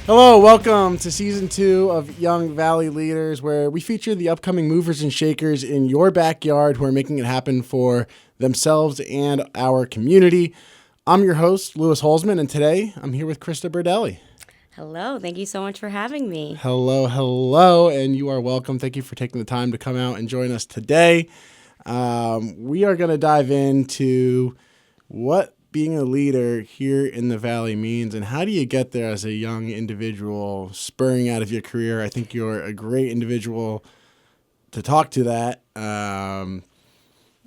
Hello, welcome to Season 2 of Young Valley Leaders, where we feature the upcoming movers and shakers in your backyard who are making it happen for themselves and our community. I'm your host, Holzman, and today I'm here with Krista Berardelli. Hello, thank you so much for having me. Hello, and you are welcome. Thank you for taking the time to come out and join us today. We are going to dive into what being a leader here in the Valley means and how do you get there as a young individual spurring out of your career. I think you're a great individual to talk to that. No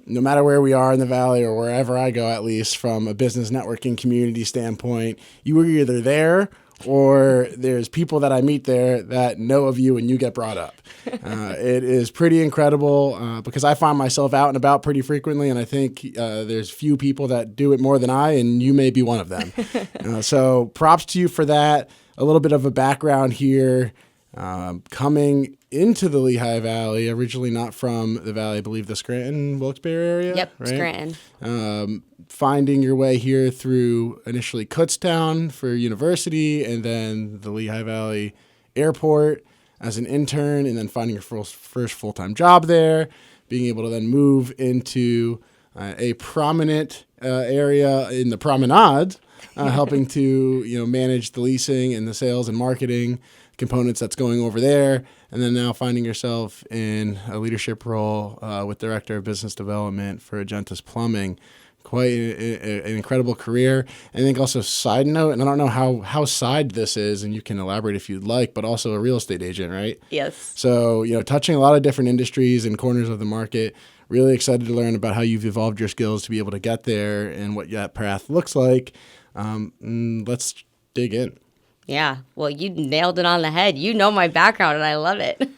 matter where we are in the Valley or wherever I go, at least from a business networking community standpoint, you were either there or there's people that I meet there that know of you and you get brought up. It is pretty incredible because I find myself out and about pretty frequently, and I think there's few people that do it more than I, and you may be one of them. So props to you for that. A little bit of a background here. Coming into the Lehigh Valley, originally not from the Valley, I believe the Scranton, Wilkes-Barre area. Yep, right? Scranton. Finding your way here through initially Kutztown for university and then the Lehigh Valley Airport as an intern, and then finding your first full-time job there, being able to then move into a prominent area in the promenade, helping to manage the leasing and the sales and marketing components that's going over there, and then now finding yourself in a leadership role with Director of Business Development for Agentis Plumbing. Quite an incredible career. I think also side note, and I don't know how side this is, and you can elaborate if you'd like, but also a real estate agent, right? Yes. So, touching a lot of different industries and corners of the market. Really excited to learn about how you've evolved your skills to be able to get there and what that path looks like. Let's dig in. Yeah, well, you nailed it on the head. You know my background, and I love it.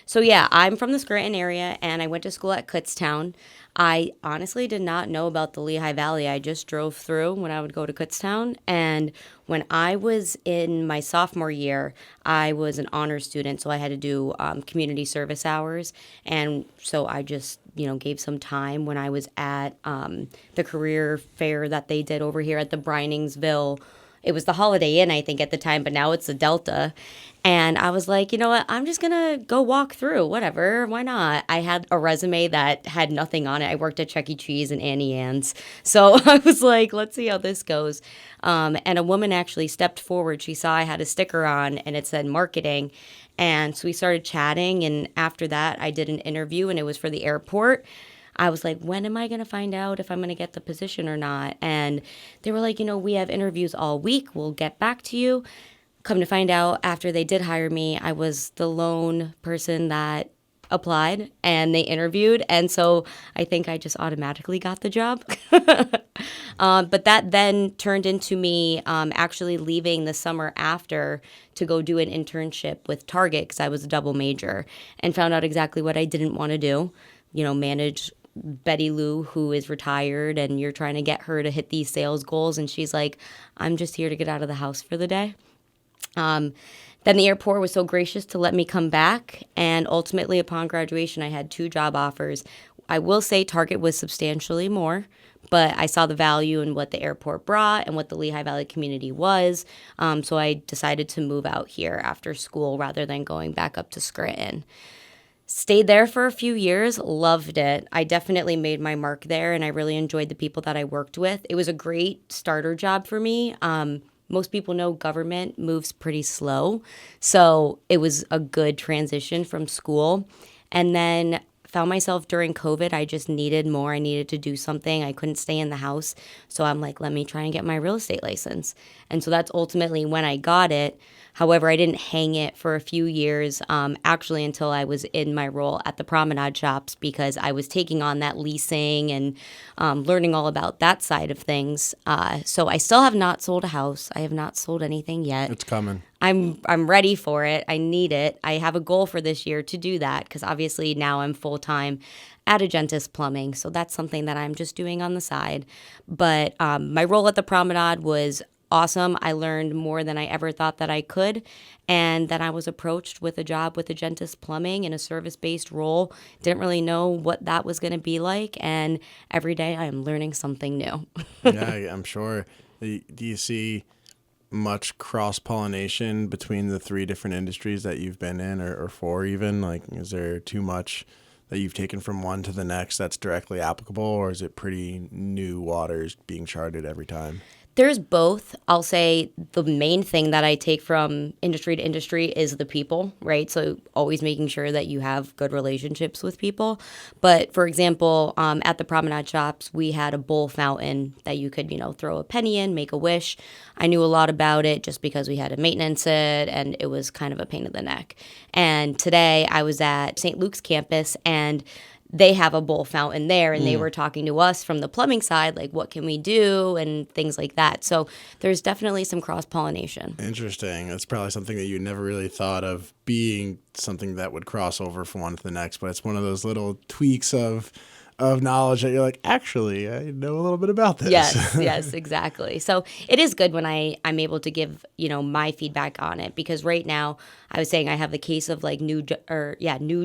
So, yeah, I'm from the Scranton area, and I went to school at Kutztown. I honestly did not know about the Lehigh Valley. I just drove through when I would go to Kutztown. And when I was in my sophomore year, I was an honor student, so I had to do community service hours. And so I just, gave some time when I was at the career fair that they did over here at the Briningsville. It was the Holiday Inn, I think, at the time, but now it's the Delta. And I was like, you know what? I'm just going to go walk through. Whatever. Why not? I had a resume that had nothing on it. I worked at Chuck E. Cheese and Annie Ann's. So I was like, let's see how this goes. And a woman actually stepped forward. She saw I had a sticker on and it said marketing. And so we started chatting. And after that, I did an interview, and it was for the airport. I was like, when am I going to find out if I'm going to get the position or not? And they were like, we have interviews all week. We'll get back to you. Come to find out, after they did hire me, I was the lone person that applied and they interviewed. And so I think I just automatically got the job. But that then turned into me actually leaving the summer after to go do an internship with Target because I was a double major, and found out exactly what I didn't want to do, manage Betty Lou, who is retired, and you're trying to get her to hit these sales goals. And she's like, I'm just here to get out of the house for the day. Then the airport was so gracious to let me come back. And ultimately, upon graduation, I had 2 job offers. I will say Target was substantially more, but I saw the value in what the airport brought and what the Lehigh Valley community was. So I decided to move out here after school rather than going back up to Scranton. Stayed there for a few years, loved it. I definitely made my mark there, and I really enjoyed the people that I worked with. It was a great starter job for me. Most people know government moves pretty slow, so it was a good transition from school. And then found myself during COVID, I just needed more. I needed to do something. I couldn't stay in the house, so I'm like, let me try and get my real estate license. And so that's ultimately when I got it. However, I didn't hang it for a few years, actually until I was in my role at the promenade shops, because I was taking on that leasing and learning all about that side of things. So I still have not sold a house. I have not sold anything yet. It's coming. I'm ready for it. I need it. I have a goal for this year to do that because obviously now I'm full-time at Agentis Plumbing. So that's something that I'm just doing on the side. But my role at the promenade was awesome. I learned more than I ever thought that I could. And then I was approached with a job with Agentis Plumbing in a service-based role. Didn't really know what that was going to be like. And every day I am learning something new. Yeah, I'm sure. Do you see much cross-pollination between the 3 different industries that you've been in, or 4 even? Like, is there too much that you've taken from one to the next that's directly applicable, or is it pretty new waters being charted every time? There's both. I'll say the main thing that I take from industry to industry is the people, right? So always making sure that you have good relationships with people. But for example, at the promenade shops, we had a bowl fountain that you could, throw a penny in, make a wish. I knew a lot about it just because we had to maintenance it, and it was kind of a pain in the neck. And today I was at St. Luke's campus, and they have a bowl fountain there, and they were talking to us from the plumbing side, like, what can we do and things like that. So there's definitely some cross-pollination. Interesting. That's probably something that you never really thought of being something that would cross over from one to the next, but it's one of those little tweaks of knowledge that you're like, actually, I know a little bit about this. Yes, exactly. So it is good when I'm able to give, my feedback on it, because right now I was saying I have the case of like new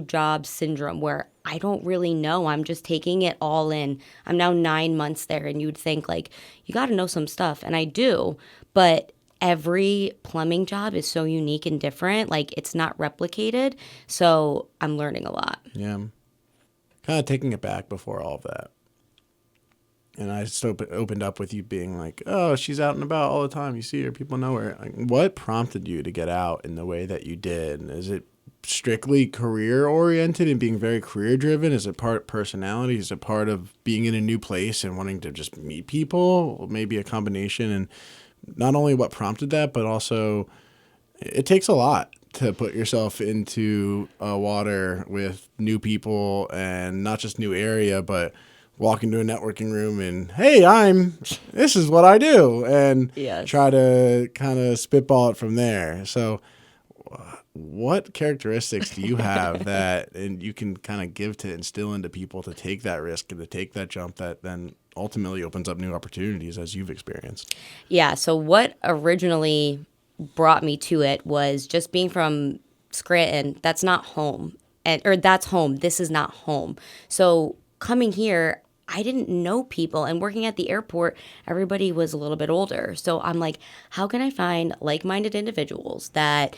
job syndrome, where I don't really know. I'm just taking it all in. I'm now 9 months there, and you'd think like, you got to know some stuff. And I do, but every plumbing job is so unique and different. Like, it's not replicated. So I'm learning a lot. Yeah. Kind of taking it back before all of that. And I just opened up with you being like, oh, she's out and about all the time. You see her, people know her. Like, what prompted you to get out in the way that you did? Is it strictly career oriented and being very career driven? Is it part personality? Is it part of being in a new place and wanting to just meet people? Or maybe a combination. And not only what prompted that, but also it takes a lot to put yourself into a water with new people, and not just new area, but walk into a networking room and, hey, this is what I do, and try to kind of spitball it from there. So what characteristics do you have that and you can kind of give to instill into people to take that risk and to take that jump that then ultimately opens up new opportunities, as you've experienced? Yeah. So what originally brought me to it was just being from Scranton. That's not home, or that's home. This is not home. So coming here, I didn't know people, and working at the airport, everybody was a little bit older. So I'm like, how can I find like-minded individuals that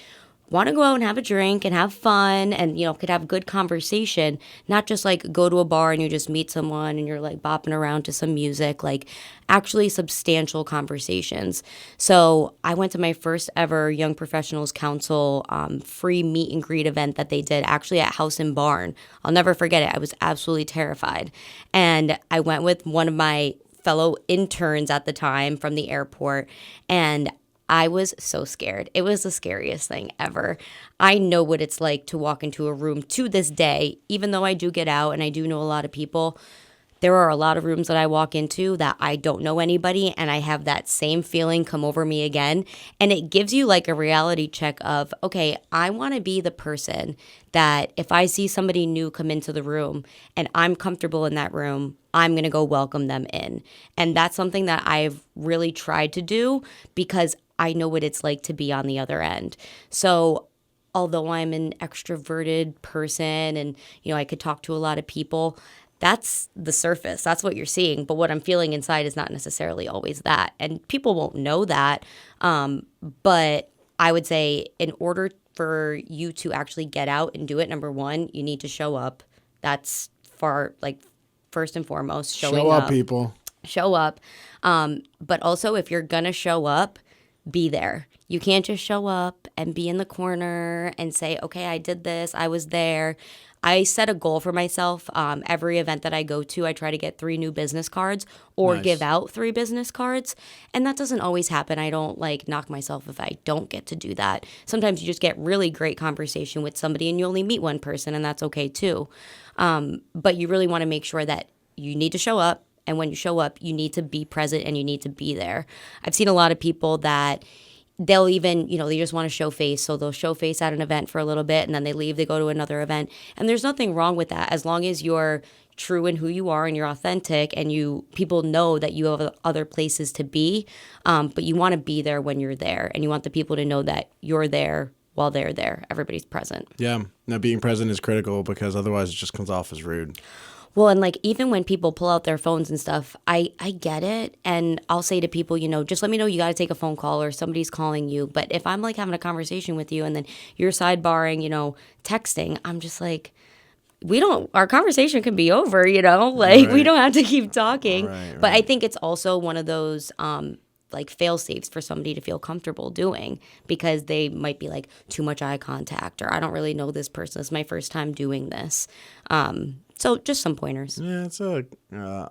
want to go out and have a drink and have fun and, could have good conversation, not just like go to a bar and you just meet someone and you're like bopping around to some music, like actually substantial conversations. So I went to my first ever Young Professionals Council free meet and greet event that they did actually at House and Barn. I'll never forget it. I was absolutely terrified. And I went with one of my fellow interns at the time from the airport, and I was so scared. It was the scariest thing ever. I know what it's like to walk into a room to this day, even though I do get out and I do know a lot of people. There are a lot of rooms that I walk into that I don't know anybody, and I have that same feeling come over me again. And it gives you like a reality check of, okay, I want to be the person that if I see somebody new come into the room and I'm comfortable in that room, I'm going to go welcome them in. And that's something that I've really tried to do because I know what it's like to be on the other end. So although I'm an extroverted person and, I could talk to a lot of people, that's the surface. That's what you're seeing. But what I'm feeling inside is not necessarily always that. And people won't know that. But I would say in order for you to actually get out and do it, number one, you need to show up. That's first and foremost, showing up. Show up, people. Show up. But also, if you're going to show up, be there. You can't just show up and be in the corner and say, okay, I did this, I was there. I set a goal for myself. Every event that I go to, I try to get 3 new business cards or give out 3 business cards. And that doesn't always happen. I don't knock myself if I don't get to do that. Sometimes you just get really great conversation with somebody and you only meet one person, and that's okay too. But you really want to make sure that you need to show up. And when you show up, you need to be present and you need to be there. I've seen a lot of people that they'll even, they just want to show face. So they'll show face at an event for a little bit and then they leave, they go to another event. And there's nothing wrong with that as long as you're true in who you are and you're authentic and people know that you have other places to be. But you want to be there when you're there, and you want the people to know that you're there while they're there. Everybody's present. Yeah. Now, being present is critical because otherwise it just comes off as rude. Well, and like even when people pull out their phones and stuff, I get it. And I'll say to people, just let me know you got to take a phone call or somebody's calling you. But if I'm like having a conversation with you and then you're sidebarring, texting, I'm just like, our conversation can be over, like we Right. don't have to keep talking. Right, But I right. think it's also one of those, like fail safes for somebody to feel comfortable doing because they might be like too much eye contact or I don't really know this person. It's my first time doing this. So just some pointers. Yeah, it's a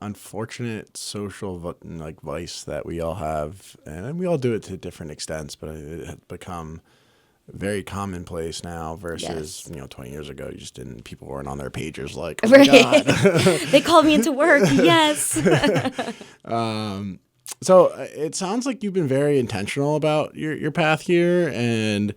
unfortunate social vice that we all have, and we all do it to different extents. But it has become very commonplace now versus Yes. 20 years ago. You just didn't. People weren't on their pagers like, oh my Right. God. They called me into work. Yes. So it sounds like you've been very intentional about your path here, and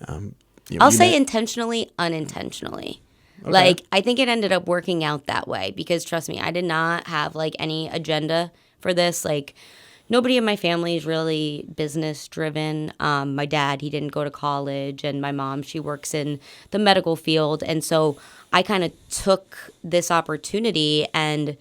I'll you say met- intentionally, unintentionally. Okay. Like, I think it ended up working out that way because trust me, I did not have like any agenda for this. Like, nobody in my family is really business driven. My dad, he didn't go to college, and my mom, she works in the medical field. And so I kind of took this opportunity and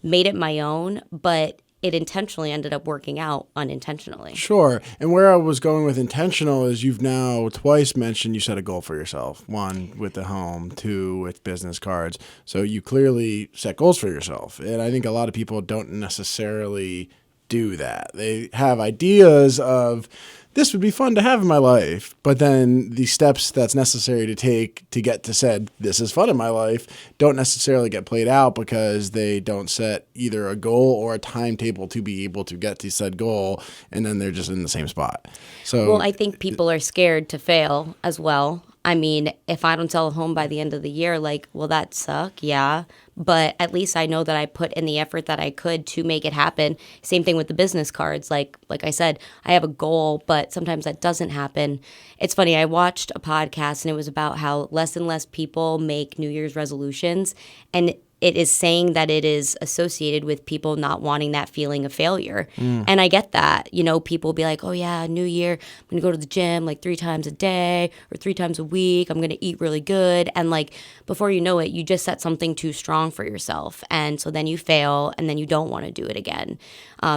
made it my own, but it intentionally ended up working out unintentionally. Sure. And where I was going with intentional is you've now twice mentioned you set a goal for yourself. One with the home, two with business cards. So you clearly set goals for yourself. And I think a lot of people don't necessarily do that. They have ideas of this would be fun to have in my life, but then the steps that's necessary to take to get to said this is fun in my life don't necessarily get played out because they don't set either a goal or a timetable to be able to get to said goal, and then they're just in the same spot. So Well, I think people are scared to fail as well. I mean, if I don't sell a home by the end of the year, like, will that suck? Yeah. But at least I know that I put in the effort that I could to make it happen. Same thing with the business cards. Like I said, I have a goal, but sometimes that doesn't happen. It's funny. I watched a podcast and it was about how less and less people make New Year's resolutions. And it is saying that it is associated with people not wanting that feeling of failure. And I get that. People be like, oh, yeah, New Year, I'm going to go to the gym like 3 times a day or 3 times a week. I'm going to eat really good. And like before you know it, you just set something too strong for yourself. And so then you fail and then you don't want to do it again.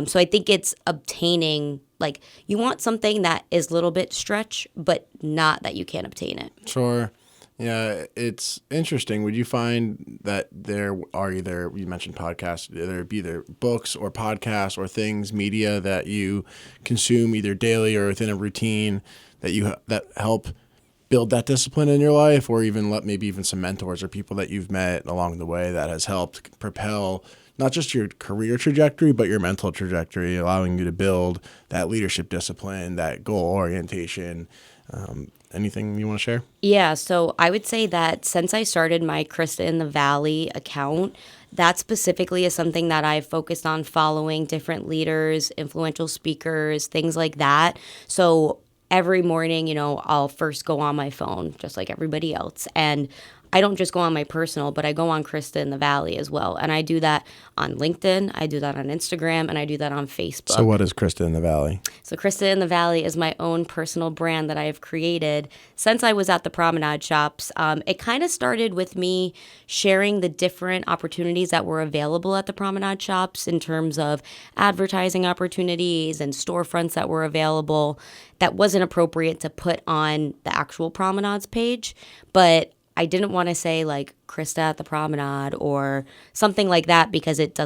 So I think it's obtaining, like you want something that is a little bit stretch, but not that you can't obtain it. Sure. Yeah, it's interesting. Would you find that there are either, you mentioned podcasts, there be either books or podcasts or things, media that you consume either daily or within a routine that help build that discipline in your life, or even maybe even some mentors or people that you've met along the way that has helped propel not just your career trajectory, but your mental trajectory, allowing you to build that leadership discipline, that goal orientation. Anything you want to share? Yeah, so I would say that since I started my Krista in the Valley account, that specifically is something that I've focused on following different leaders, influential speakers, things like that. So every morning, I'll first go on my phone, just like everybody else. And I don't just go on my personal, but I go on Krista in the Valley as well. And I do that on LinkedIn, I do that on Instagram, and I do that on Facebook. So what is Krista in the Valley? So Krista in the Valley is my own personal brand that I have created since I was at the Promenade Shops. It kind of started with me sharing the different opportunities that were available at the Promenade Shops in terms of advertising opportunities and storefronts that were available that wasn't appropriate to put on the actual Promenade's page. But I didn't want to say like Krista at the Promenade or something like that because it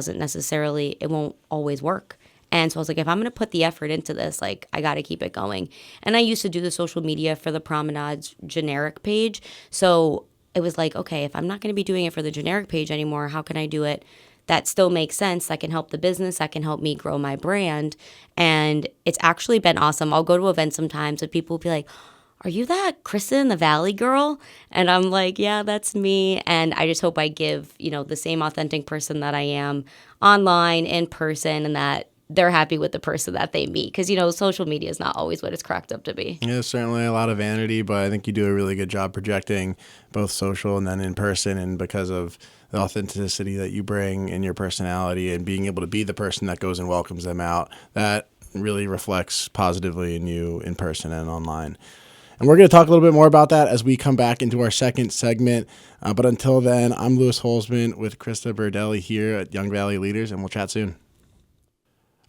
won't always work. And so I was like, if I'm going to put the effort into this, like I got to keep it going. And I used to do the social media for the Promenade's generic page. So it was like, okay, if I'm not going to be doing it for the generic page anymore, how can I do it that still makes sense, that can help the business, that can help me grow my brand? And it's actually been awesome. I'll go to events sometimes and people will be like, are you that Krista in the Valley girl? And I'm like, yeah, that's me. And I just hope I give, the same authentic person that I am online, in person, and that they're happy with the person that they meet. Because, social media is not always what it's cracked up to be. Yeah, certainly a lot of vanity, but I think you do a really good job projecting both social and then in person. And because of the authenticity that you bring in your personality and being able to be the person that goes and welcomes them out, that really reflects positively in you in person and online. And we're going to talk a little bit more about that as we come back into our second segment. But until then, I'm Louis Holzman with Krista Berardelli here at Young Valley Leaders, and we'll chat soon.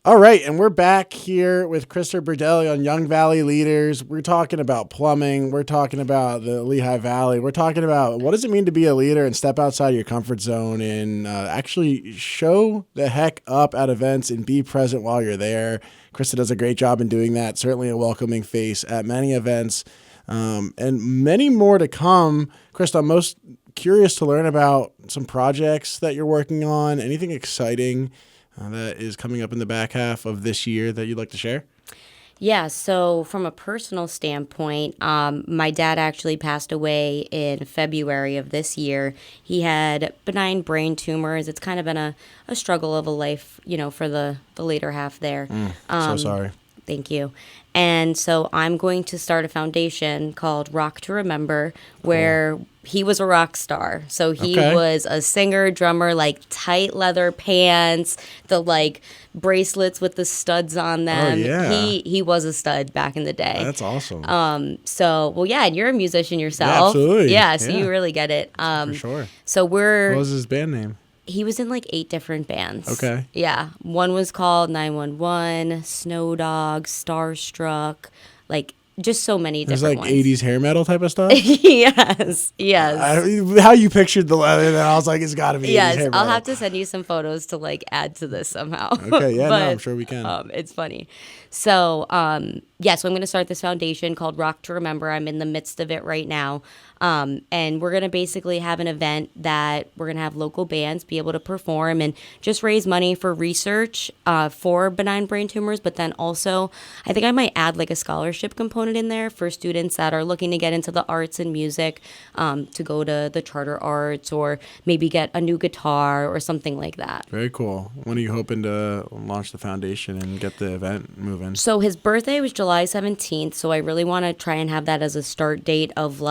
All right, and we're back here with Krista Berardelli on Young Valley Leaders. We're talking about plumbing. We're talking about the Lehigh Valley. We're talking about what does it mean to be a leader and step outside your comfort zone and actually show the heck up at events and be present while you're there. Krista does a great job in doing that, certainly a welcoming face at many events, and many more to come. Krista, I'm most curious to learn about some projects that you're working on, anything exciting that is coming up in the back half of this year that you'd like to share? Yeah, so from a personal standpoint, my dad actually passed away in February of this year. He had benign brain tumors. It's kind of been a struggle of a life, for the later half there. So sorry. Thank you. And so I'm going to start a foundation called Rock to Remember, where he was a rock star. So he was a singer, drummer, like tight leather pants, the bracelets with the studs on them. Oh, yeah. He was a stud back in the day. That's awesome. And you're a musician yourself. Yeah, absolutely. Yeah, so you really get it. For sure. So What was his band name? He was in 8 different bands. Okay. Yeah. One was called 911, Snow Dog, Starstruck, just so many different ones. It was 80s hair metal type of stuff? Yes. How you pictured the leather, then I was like, it's got to be 80s hair metal. I'll have to send you some photos to add to this somehow. Okay, yeah, I'm sure we can. It's funny. So, so I'm going to start this foundation called Rock to Remember. I'm in the midst of it right now. And we're going to basically have an event that we're going to have local bands be able to perform and just raise money for research for benign brain tumors. But then also, I think I might add a scholarship component in there for students that are looking to get into the arts and music, to go to the charter arts or maybe get a new guitar or something like that. Very cool. When are you hoping to launch the foundation and get the event moving? So his birthday was July 17th. So I really want to try and have that as a start date of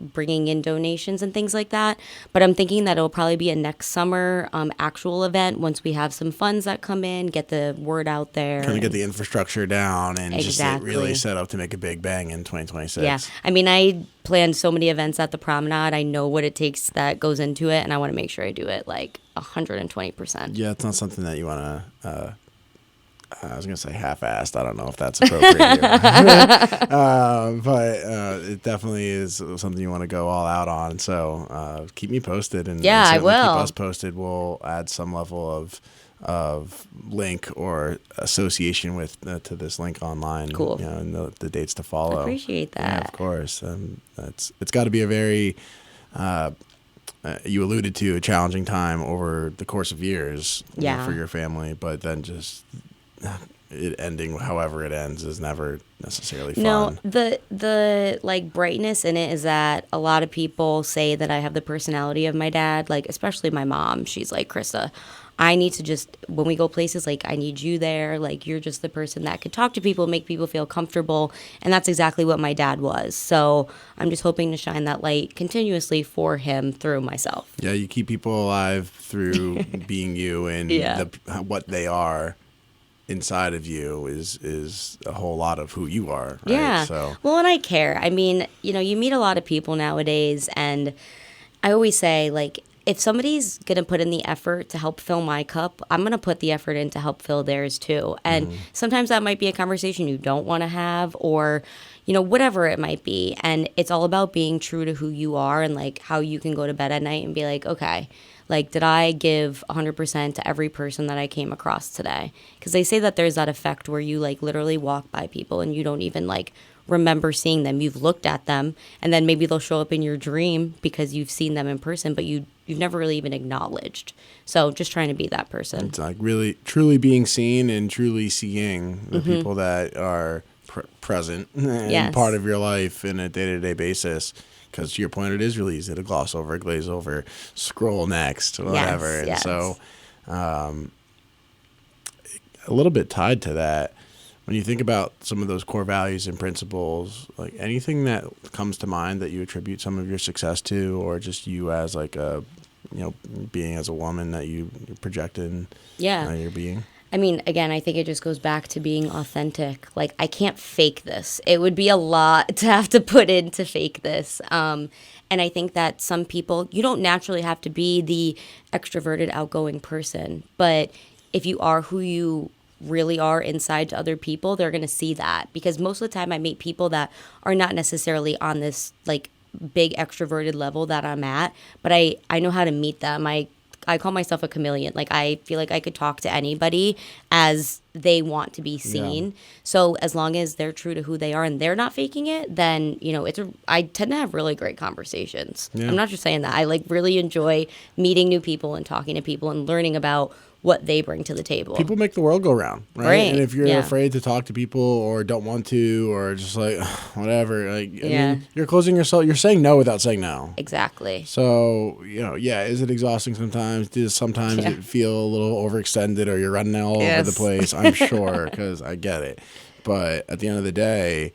bringing in donations and things like that. But I'm thinking that it'll probably be a next summer actual event once we have some funds that come in, get the word out there. Kind of get the infrastructure down and Exactly. just really set up to make a big bang in 2026. Yeah. I mean, I planned so many events at the Promenade. I know what it takes that goes into it, and I want to make sure I do it 120%. Yeah, it's not something that you want to... I was going to say half-assed. I don't know if that's appropriate here. But it definitely is something you want to go all out on. So keep me posted. And I will. Keep us posted. We'll add some level of link or association with to this link online. Cool. And the dates to follow. I appreciate that. Yeah, of course. It's got to be a very... you alluded to a challenging time over the course of years for your family, but then just... it ending however it ends is never necessarily fun. No, the brightness in it is that a lot of people say that I have the personality of my dad, especially my mom. She's like, Krista, I need to just, when we go places, I need you there. You're just the person that could talk to people, make people feel comfortable. And that's exactly what my dad was. So I'm just hoping to shine that light continuously for him through myself. Yeah, you keep people alive through being you and what they are. Inside of you is a whole lot of who you are, right? Yeah. So. Well, and I care. I mean, you meet a lot of people nowadays, and I always say, if somebody's going to put in the effort to help fill my cup, I'm going to put the effort in to help fill theirs too. And sometimes that might be a conversation you don't want to have or, whatever it might be. And it's all about being true to who you are and how you can go to bed at night and be okay, did I give 100% to every person that I came across today? Because they say that there's that effect where you literally walk by people and you don't even remember seeing them. You've looked at them and then maybe they'll show up in your dream because you've seen them in person, but you've never really even acknowledged. So just trying to be that person. It's really, truly being seen and truly seeing the people that are present and part of your life in a day-to-day basis. Because to your point, it is really easy to gloss over, glaze over, scroll next, whatever. Yes. So a little bit tied to that, when you think about some of those core values and principles, anything that comes to mind that you attribute some of your success to, or just you as being as a woman that you project in your being? I mean, again, I think it just goes back to being authentic. Like, I can't fake this. It would be a lot to have to put in to fake this. And I think that some people, you don't naturally have to be the extroverted, outgoing person. But if you are who you really are inside to other people, they're going to see that. Because most of the time I meet people that are not necessarily on this, like, big extroverted level that I'm at. But I know how to meet them. I call myself a chameleon. Like, I feel like I could talk to anybody as they want to be seen. Yeah. So as long as they're true to who they are and they're not faking it, then, I tend to have really great conversations. Yeah. I'm not just saying that. I really enjoy meeting new people and talking to people and learning about what they bring to the table. People make the world go round, right? And if you're afraid to talk to people or don't want to or just whatever, I mean, you're closing yourself. You're saying no without saying no. Exactly. So, is it exhausting sometimes? Does sometimes it feel a little overextended or you're running all over the place? I'm sure, because I get it. But at the end of the day,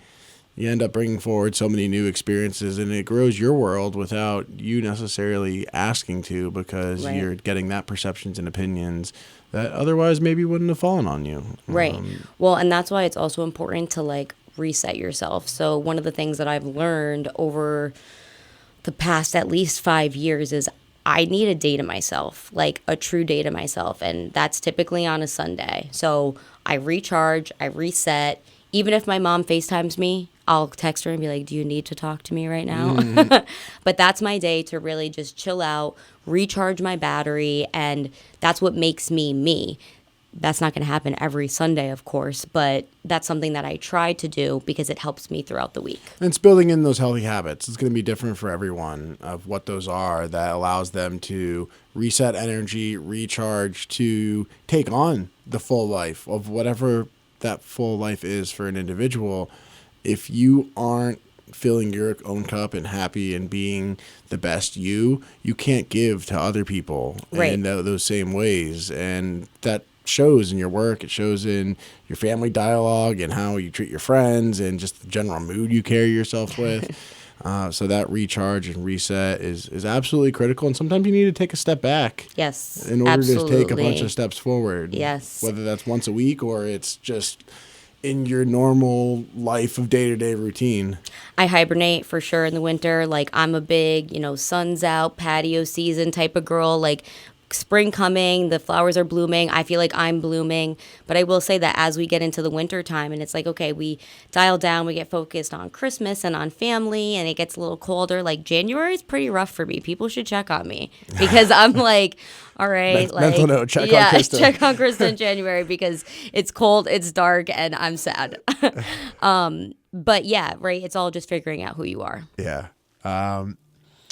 you end up bringing forward so many new experiences, and it grows your world without you necessarily asking to, because you're getting that perceptions and opinions that otherwise maybe wouldn't have fallen on you. Right. Well, and that's why it's also important to reset yourself. So one of the things that I've learned over the past at least 5 years is I need a day to myself, like a true day to myself. And that's typically on a Sunday. So I recharge, I reset. Even if my mom FaceTimes me, I'll text her and be like, do you need to talk to me right now? Mm-hmm. But that's my day to really just chill out, recharge my battery, and that's what makes me me. That's not going to happen every Sunday, of course, but that's something that I try to do because it helps me throughout the week. And it's building in those healthy habits. It's going to be different for everyone of what those are that allows them to reset energy, recharge, to take on the full life of whatever that full life is for an individual. If you aren't filling your own cup and happy and being the best you can't give to other people in those same ways. And that shows in your work. It shows in your family dialogue and how you treat your friends and just the general mood you carry yourself with. So that recharge and reset is absolutely critical. And sometimes you need to take a step back. Yes, in order to take a bunch of steps forward. Yes. Whether that's once a week or it's just in your normal life of day-to-day routine. I hibernate for sure in the winter. I'm a big, sun's out, patio season type of girl. Spring coming, the flowers are blooming. I feel like I'm blooming. But I will say that as we get into the winter time and it's okay, we dial down, we get focused on Christmas and on family, and it gets a little colder. January is pretty rough for me. People should check on me because I'm all right. Mental note, check on Krista. Check on Krista in January because it's cold, it's dark, and I'm sad. But yeah, right. It's all just figuring out who you are. Yeah.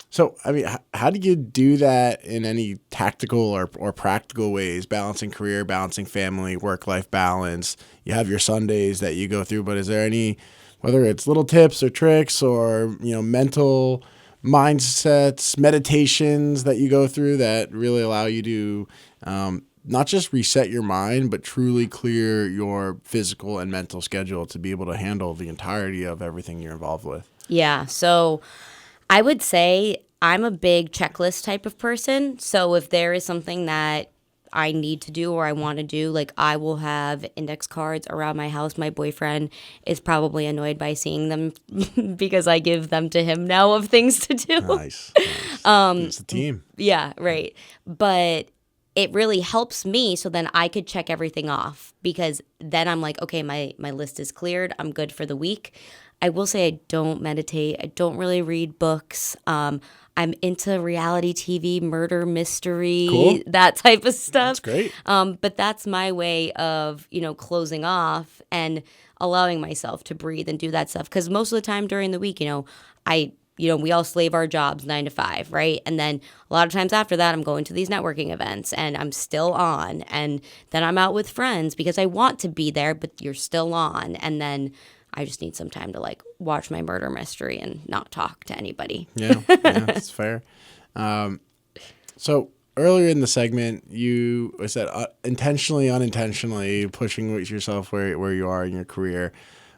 So, I mean, how do you do that in any tactical or practical ways, balancing career, balancing family, work-life balance? You have your Sundays that you go through, but is there any, whether it's little tips or tricks or, mental mindsets, meditations that you go through that really allow you to not just reset your mind, but truly clear your physical and mental schedule to be able to handle the entirety of everything you're involved with? Yeah, so I would say I'm a big checklist type of person. So if there is something that I need to do or I want to do, I will have index cards around my house. My boyfriend is probably annoyed by seeing them because I give them to him now of things to do. Nice. It's a team. Yeah, right. But it really helps me so then I could check everything off because then I'm okay, my list is cleared. I'm good for the week. I will say I don't meditate. I don't really read books. I'm into reality TV, murder, mystery, that type of stuff. That's great. But that's my way of, closing off and allowing myself to breathe and do that stuff. Because most of the time during the week, we all slave our jobs 9 to 5, right? And then a lot of times after that, I'm going to these networking events and I'm still on. And then I'm out with friends because I want to be there, but you're still on. And then I just need some time to watch my murder mystery and not talk to anybody. Yeah, that's fair. So earlier in the segment, you said intentionally, unintentionally pushing yourself where you are in your career.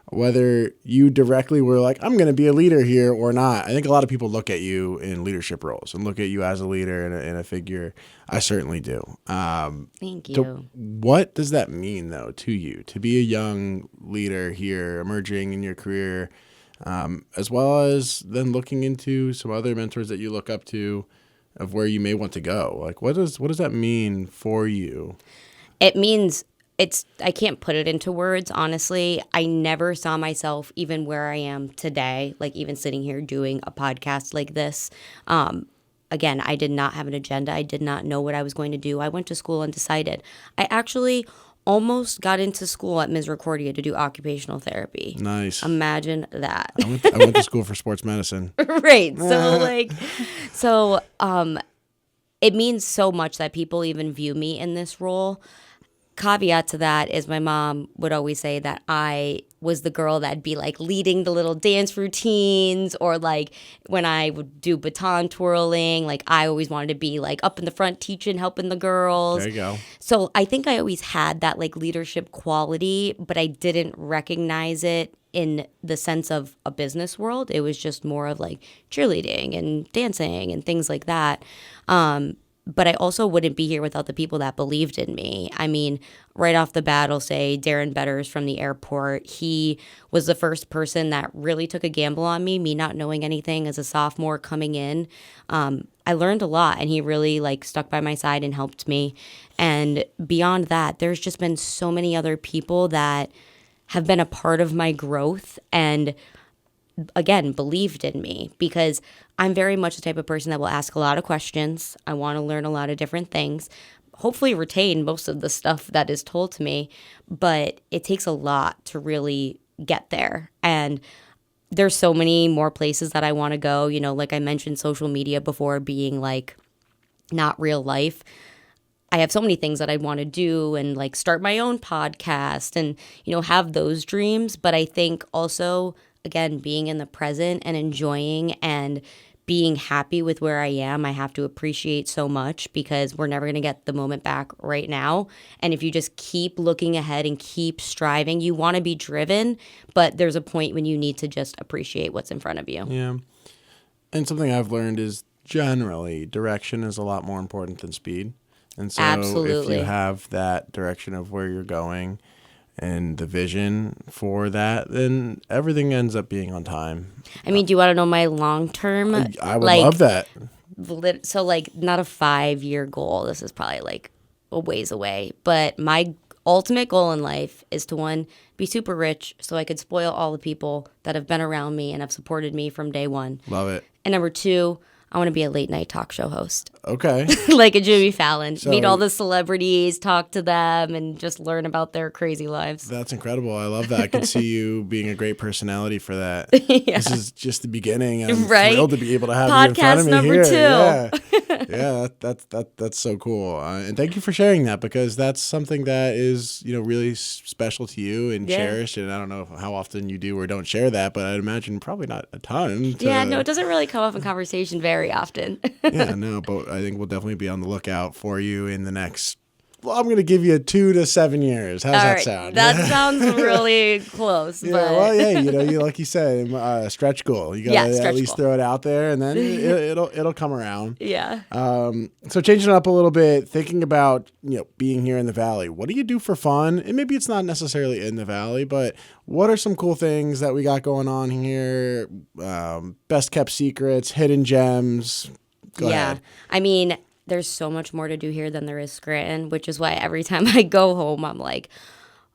whether you directly were like, I'm going to be a leader here or not. I think a lot of people look at you in leadership roles and look at you as a leader and a figure. I certainly do. Thank you. So what does that mean, though, to you, to be a young leader here, emerging in your career, as well as then looking into some other mentors that you look up to of where you may want to go? Like, what does that mean for you? It means I can't put it into words, honestly. I never saw myself even where I am today, like even sitting here doing a podcast like this. Again, I did not have an agenda. I did not know what I was going to do. I went to school undecided. I actually almost got into school at Misericordia to do occupational therapy. Nice. Imagine that. I went to school for sports medicine. Right. So it means so much that people even view me in this role. Caveat to that is my mom would always say that I was the girl that'd be like leading the little dance routines, or like when I would do baton twirling, like I always wanted to be like up in the front teaching, helping the girls. There you go. So I think I always had that like leadership quality, but I didn't recognize it in the sense of a business world. It was just more of like cheerleading and dancing and things like that. But I also wouldn't be here without the people that believed in me. I mean, right off the bat, I'll say Darren Betters from the airport. He was the first person that really took a gamble on me not knowing anything as a sophomore coming in. I learned a lot, and he really like stuck by my side and helped me. And beyond that, there's just been so many other people that have been a part of my growth and again, believed in me, because I'm very much the type of person that will ask a lot of questions. I want to learn a lot of different things, hopefully retain most of the stuff that is told to me, but it takes a lot to really get there. And there's so many more places that I want to go. You know, like I mentioned social media before being like not real life. I have so many things that I want to do and like start my own podcast and, you know, have those dreams. But I think also, again, being in the present and enjoying and being happy with where I am, I have to appreciate so much, because we're never going to get the moment back right now. And if you just keep looking ahead and keep striving, you want to be driven, but there's a point when you need to just appreciate what's in front of you. Yeah. And something I've learned is generally direction is a lot more important than speed. And so Absolutely. if you have that direction of where you're going and the vision for that, then everything ends up being on time. I mean, do you want to know my long-term? I would love that. So, like, not a 5-year goal. This is probably, like, a ways away. But my ultimate goal in life is to, one, be super rich so I could spoil all the people that have been around me and have supported me from day one. Love it. And number 2, I want to be a late-night talk show host. Okay. Like a Jimmy Fallon. So, meet all the celebrities, talk to them, and just learn about their crazy lives. That's incredible. I love that. I can see you being a great personality for that. Yeah. This is just the beginning. I'm Right? thrilled to be able to have Podcast you in front of me number here. 2. Yeah, that's so cool. And thank you for sharing that, because that's something that is, you know, really special to you and cherished. And I don't know how often you do or don't share that, but I'd imagine probably not a ton. Yeah, no, it doesn't really come up in conversation very often. Yeah, no, but I think we'll definitely be on the lookout for you in the next. Well, I'm going to give you 2 to 7 years. How's that sound? That sounds really close. Yeah, but... well, yeah, you know, like you said, stretch goal. You got to at least throw it out there, and then it'll come around. Yeah. So changing it up a little bit, thinking about, you know, being here in the Valley. What do you do for fun? And maybe it's not necessarily in the Valley, but what are some cool things that we got going on here? Best kept secrets, hidden gems. Go ahead. I mean, there's so much more to do here than there is Scranton, which is why every time I go home, I'm like,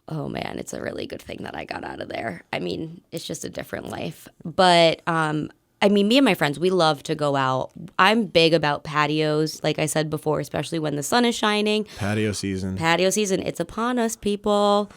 oh man, it's a really good thing that I got out of there. I mean, it's just a different life. But I mean, me and my friends, we love to go out. I'm big about patios, like I said before, especially when the sun is shining. Patio season. It's upon us, people.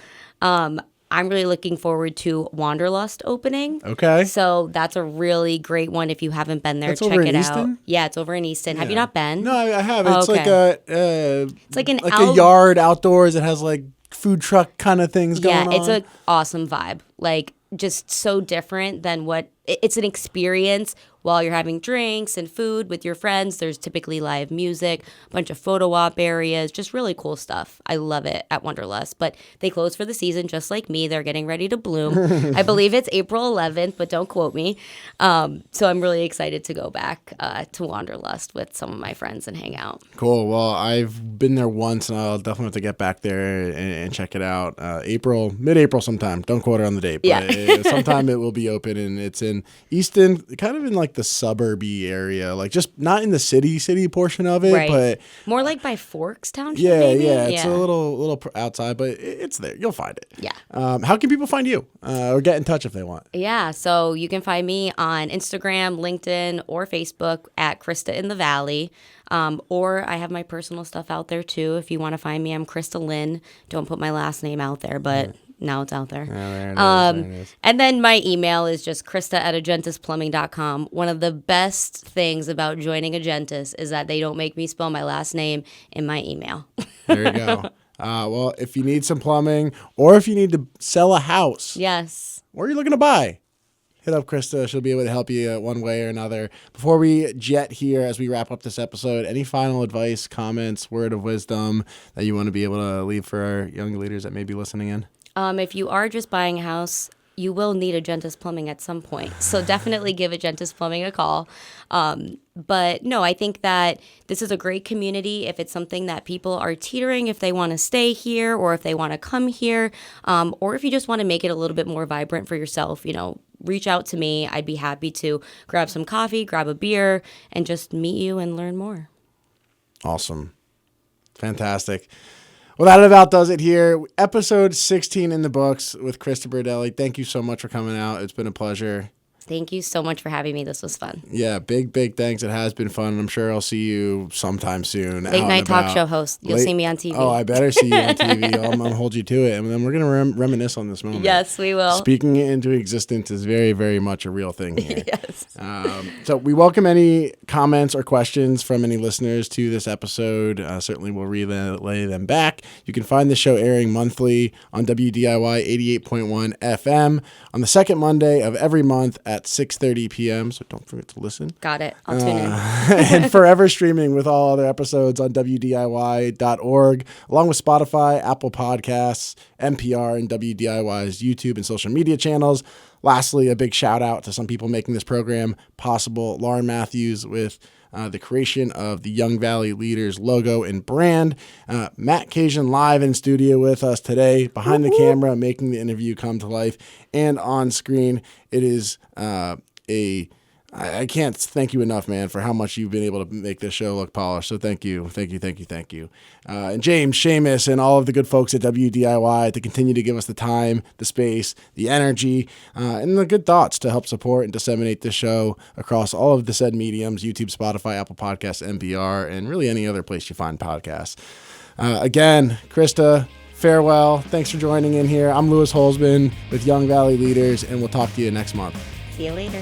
I'm really looking forward to Wanderlust opening. Okay. So that's a really great one. If you haven't been there, That's check over in it Easton? out. Yeah, it's over in Easton. Have you not been? No, I have. It's like it's like a yard outdoors. It has like food truck kind of things going on. Yeah, it's an awesome vibe. Like, just so different than what it's an experience while you're having drinks and food with your friends. There's typically live music, a bunch of photo op areas, just really cool stuff. I love it at Wanderlust. But they close for the season just like me. They're getting ready to bloom. I believe it's April 11th, but don't quote me. So I'm really excited to go back to Wanderlust with some of my friends and hang out. Cool. Well, I've been there once, and I'll definitely have to get back there and check it out. Mid-April sometime. Don't quote her on the date, but sometime it will be open, and it's in Easton, kind of in like the suburby area, like just not in the city portion of it, but more like by Forks Township. Yeah, it's a little outside, but it's there. You'll find it. Yeah. How can people find you or get in touch if they want? Yeah, so you can find me on Instagram, LinkedIn, or Facebook at Krista in the Valley. Or I have my personal stuff out there too. If you want to find me, I'm Krista Lynn. Don't put my last name out there, but now it's out there. There it is. And then my email is just Krista@AgentisPlumbing.com. One of the best things about joining Agentis is that they don't make me spell my last name in my email. There you go. Well, if you need some plumbing or if you need to sell a house. Yes. Or you're looking to buy, hit up Krista. She'll be able to help you one way or another. Before we jet here, as we wrap up this episode, any final advice, comments, word of wisdom that you want to be able to leave for our young leaders that may be listening in? If you are just buying a house, you will need Agentis Plumbing at some point. So definitely give Agentis Plumbing a call. But no, I think that this is a great community. If it's something that people are teetering, if they want to stay here or if they want to come here, or if you just want to make it a little bit more vibrant for yourself, reach out to me. I'd be happy to grab some coffee, grab a beer, and just meet you and learn more. Awesome. Fantastic. Well, that about does it here. Episode 16 in the books with Krista Berardelli. Thank you so much for coming out. It's been a pleasure. Thank you so much for having me. This was fun. Yeah, big thanks. It has been fun. I'm sure I'll see you sometime soon. Late night talk show host. You'll see me on TV. Oh, I better see you on TV. I'm going to hold you to it. And then we're going to reminisce on this moment. Yes, we will. Speaking it into existence is very, very much a real thing here. Yes. So we welcome any comments or questions from any listeners to this episode. Certainly we'll relay them back. You can find the show airing monthly on WDIY 88.1 FM on the second Monday of every month at 6:30 p.m. So don't forget to listen. Got it. I'll tune in. And forever streaming with all other episodes on WDIY.org, along with Spotify, Apple Podcasts, NPR, and WDIY's YouTube and social media channels. Lastly, a big shout out to some people making this program possible. Lauren Matthews with the creation of the Young Valley Leaders logo and brand. Matt Cajun live in studio with us today, behind the camera, making the interview come to life. And on screen, it is I can't thank you enough, man, for how much you've been able to make this show look polished. So thank you. And James, Seamus, and all of the good folks at WDIY to continue to give us the time, the space, the energy, and the good thoughts to help support and disseminate this show across all of the said mediums, YouTube, Spotify, Apple Podcasts, NPR, and really any other place you find podcasts. Again, Krista, farewell. Thanks for joining in here. I'm Louis Holzman with Young Valley Leaders, and we'll talk to you next month. See you later.